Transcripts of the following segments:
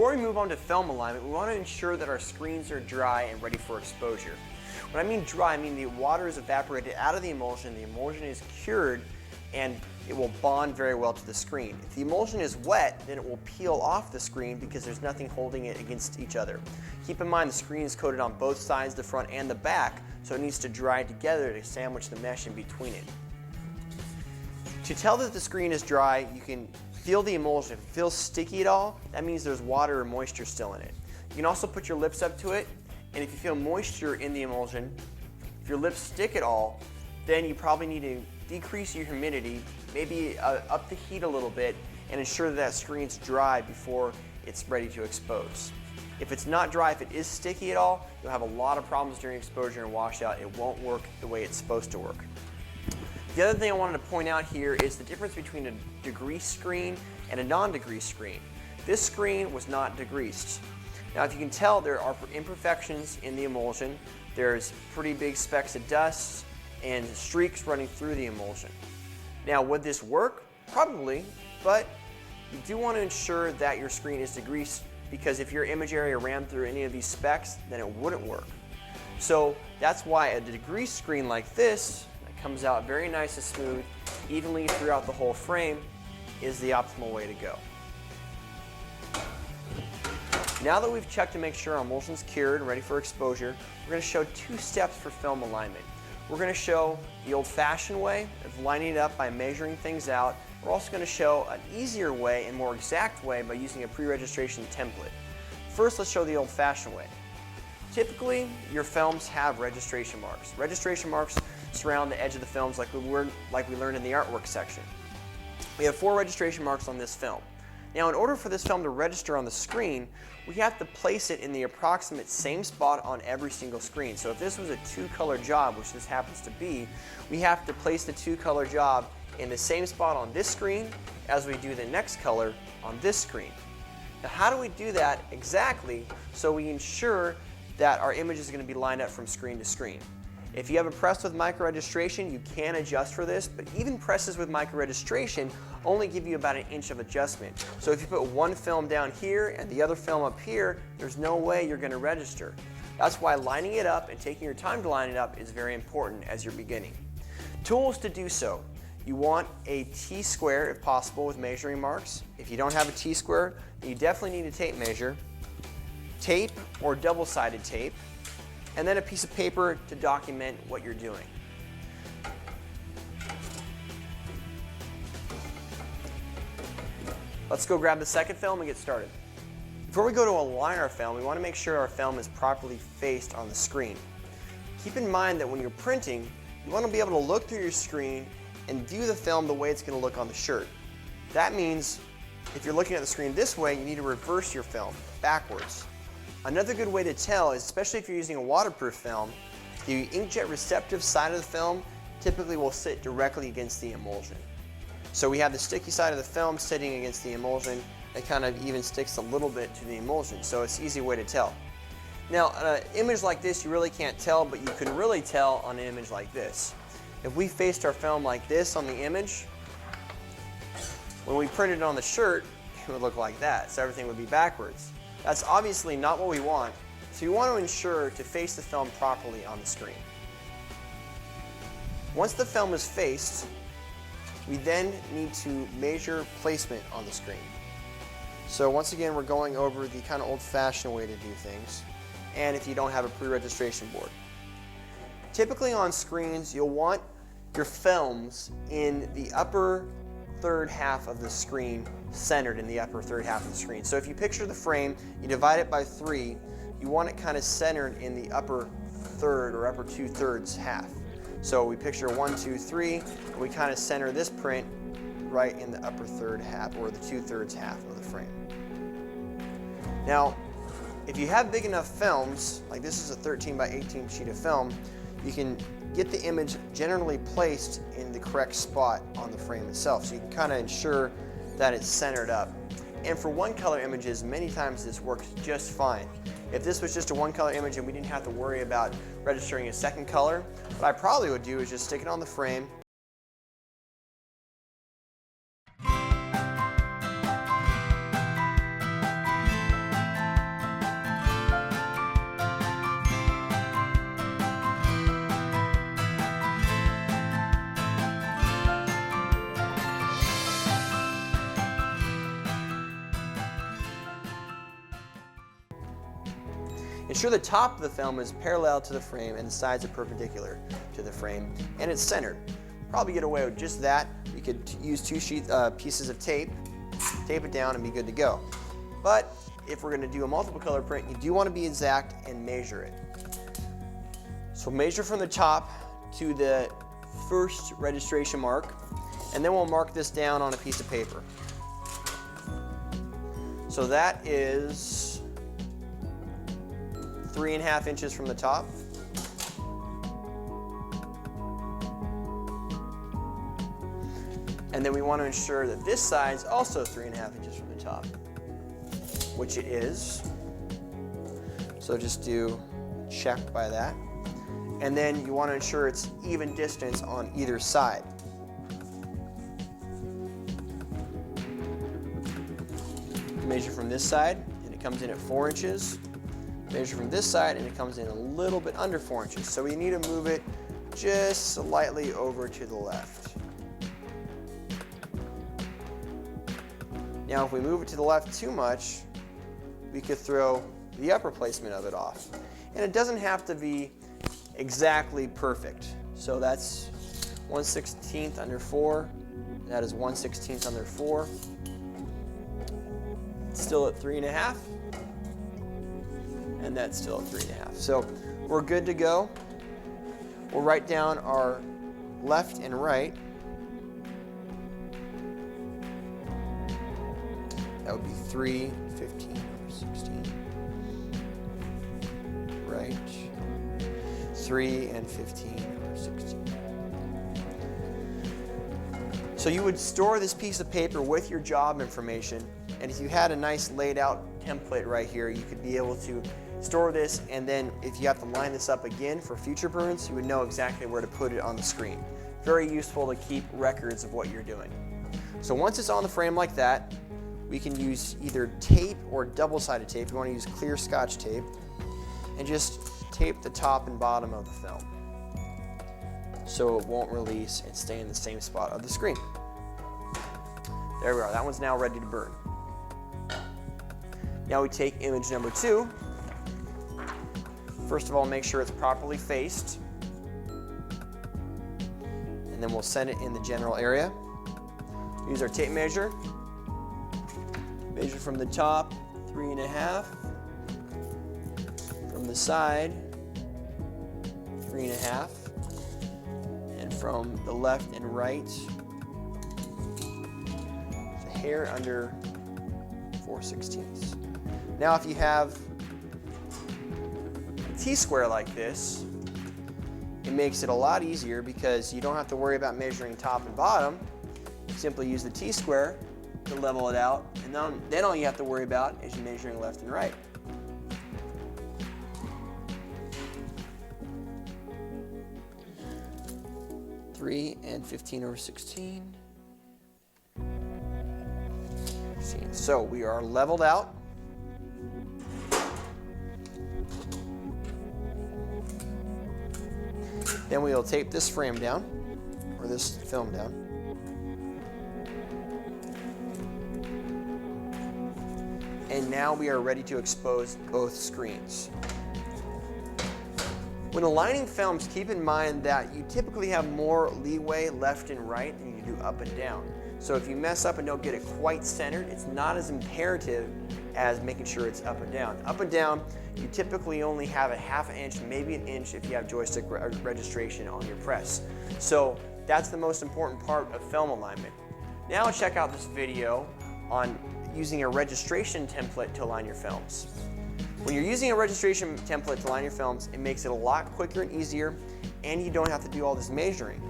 Before we move on to film alignment, we want to ensure that our screens are dry and ready for exposure. When I mean dry, I mean the water is evaporated out of the emulsion is cured, and it will bond very well to the screen. If the emulsion is wet, then it will peel off the screen because there's nothing holding it against each other. Keep in mind the screen is coated on both sides, the front and the back, so it needs to dry together to sandwich the mesh in between it. To tell that the screen is dry, you can feel the emulsion. If it feels sticky at all, that means there's water or moisture still in it. You can also put your lips up to it, and if you feel moisture in the emulsion, if your lips stick at all, then you probably need to decrease your humidity, maybe up the heat a little bit, and ensure that that screen's dry before it's ready to expose. If it's not dry, if it is sticky at all, you'll have a lot of problems during exposure and washout. It won't work the way it's supposed to work. The other thing I wanted to point out here is the difference between a degreased screen and a non-degreased screen. This screen was not degreased. Now, if you can tell, there are imperfections in the emulsion. There's pretty big specks of dust and streaks running through the emulsion. Now, would this work? Probably, but you do want to ensure that your screen is degreased, because if your image area ran through any of these specks, then it wouldn't work. So that's why a degreased screen like this, that comes out very nice and smooth, evenly throughout the whole frame, is the optimal way to go. Now that we've checked to make sure our emulsion's cured and ready for exposure, we're going to show 2 steps for film alignment. We're going to show the old-fashioned way of lining it up by measuring things out. We're also going to show an easier way and more exact way by using a pre-registration template. First, let's show the old-fashioned way. Typically, your films have registration marks. Registration marks surround the edge of the films like we learned in the artwork section. We have 4 registration marks on this film. Now, in order for this film to register on the screen, we have to place it in the approximate same spot on every single screen. So if this was a 2-color job, which this happens to be, we have to place the 2-color job in the same spot on this screen as we do the next color on this screen. Now, how do we do that exactly so we ensure that our image is going to be lined up from screen to screen? If you have a press with micro-registration, you can adjust for this, but even presses with micro-registration only give you about 1 inch of adjustment. So if you put one film down here and the other film up here, there's no way you're going to register. That's why lining it up and taking your time to line it up is very important as you're beginning. Tools to do so. You want a T-square if possible with measuring marks. If you don't have a T-square, then you definitely need a tape measure, tape or double-sided tape, and then a piece of paper to document what you're doing. Let's go grab the second film and get started. Before we go to align our film, we want to make sure our film is properly faced on the screen. Keep in mind that when you're printing, you want to be able to look through your screen and view the film the way it's going to look on the shirt. That means if you're looking at the screen this way, you need to reverse your film backwards. Another good way to tell is, especially if you're using a waterproof film, the inkjet receptive side of the film typically will sit directly against the emulsion. So we have the sticky side of the film sitting against the emulsion. It kind of even sticks a little bit to the emulsion, so it's an easy way to tell. Now, on an image like this, you really can't tell, but you can really tell on an image like this. If we faced our film like this on the image, when we printed it on the shirt, it would look like that, so everything would be backwards. That's obviously not what we want, so you want to ensure to face the film properly on the screen. Once the film is faced, we then need to measure placement on the screen. So once again, we're going over the kind of old-fashioned way to do things, and if you don't have a pre-registration board. Typically on screens, you'll want your films in the upper third half of the screen, centered in the upper third half of the screen. So if you picture the frame, you divide it by 3, you want it kind of centered in the upper third or upper 2/3 half. So we picture 1, 2, 3, and we kind of center this print right in the upper third half, or the 2/3 half of the frame. Now, if you have big enough films, like this is a 13 by 18 sheet of film, you can get the image generally placed in the correct spot on the frame itself. So you can kind of ensure that it's centered up. And for one color images, many times this works just fine. If this was just a one color image and we didn't have to worry about registering a second color, what I probably would do is just stick it on the frame. Ensure the top of the film is parallel to the frame and the sides are perpendicular to the frame and it's centered. Probably get away with just that. You could use two pieces of tape it down and be good to go. But if we're going to do a multiple color print, you do want to be exact and measure it. So measure from the top to the first registration mark, and then we'll mark this down on a piece of paper. So that is 3.5 inches from the top. And then we want to ensure that this side is also 3.5 inches from the top, which it is. So just do check by that. And then you want to ensure it's even distance on either side. Measure from this side and it comes in at 4 inches. Measure from this side and it comes in a little bit under 4 inches. So we need to move it just slightly over to the left. Now if we move it to the left too much, we could throw the upper placement of it off. And it doesn't have to be exactly perfect. So that's 1/16 under 4. That is 1/16 under 4. Still at 3.5. And that's still at 3.5. So we're good to go. We'll write down our left and right. That would be 3, 15 over 16. Right. 3 and 15 over 16. So you would store this piece of paper with your job information, and if you had a nice laid out template right here, you could be able to store this, and then if you have to line this up again for future prints, you would know exactly where to put it on the screen. Very useful to keep records of what you're doing. So once it's on the frame like that, we can use either tape or double-sided tape. We want to use clear Scotch tape and just tape the top and bottom of the film so it won't release and stay in the same spot of the screen. There we are. That one's now ready to burn. Now we take image number 2. First of all, make sure it's properly faced, and then we'll set it in the general area. Use our tape measure. Measure from the top, 3.5. From the side, 3.5. And from the left and right, the hair under 4/16. Now if you have a T-square like this, it makes it a lot easier because you don't have to worry about measuring top and bottom. You simply use the T-square to level it out, and then all you have to worry about is you measuring left and right. Three and 15 over 16. So we are leveled out. Then we will tape this frame down, or this film down. And now we are ready to expose both screens. When aligning films, keep in mind that you typically have more leeway left and right than you do up and down. So if you mess up and don't get it quite centered, it's not as imperative as making sure it's up and down. Up and down, you typically only have a 1/2 inch, maybe an inch if you have joystick registration on your press. So that's the most important part of film alignment. Now check out this video on using a registration template to align your films. When you're using a registration template to align your films, it makes it a lot quicker and easier, and you don't have to do all this measuring.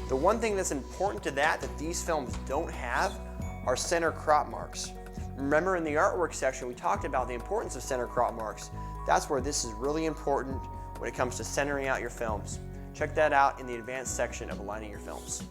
The one thing that's important to that these films don't have are center crop marks. Remember in the artwork section, we talked about the importance of center crop marks. That's where this is really important when it comes to centering out your films. Check that out in the advanced section of aligning your films.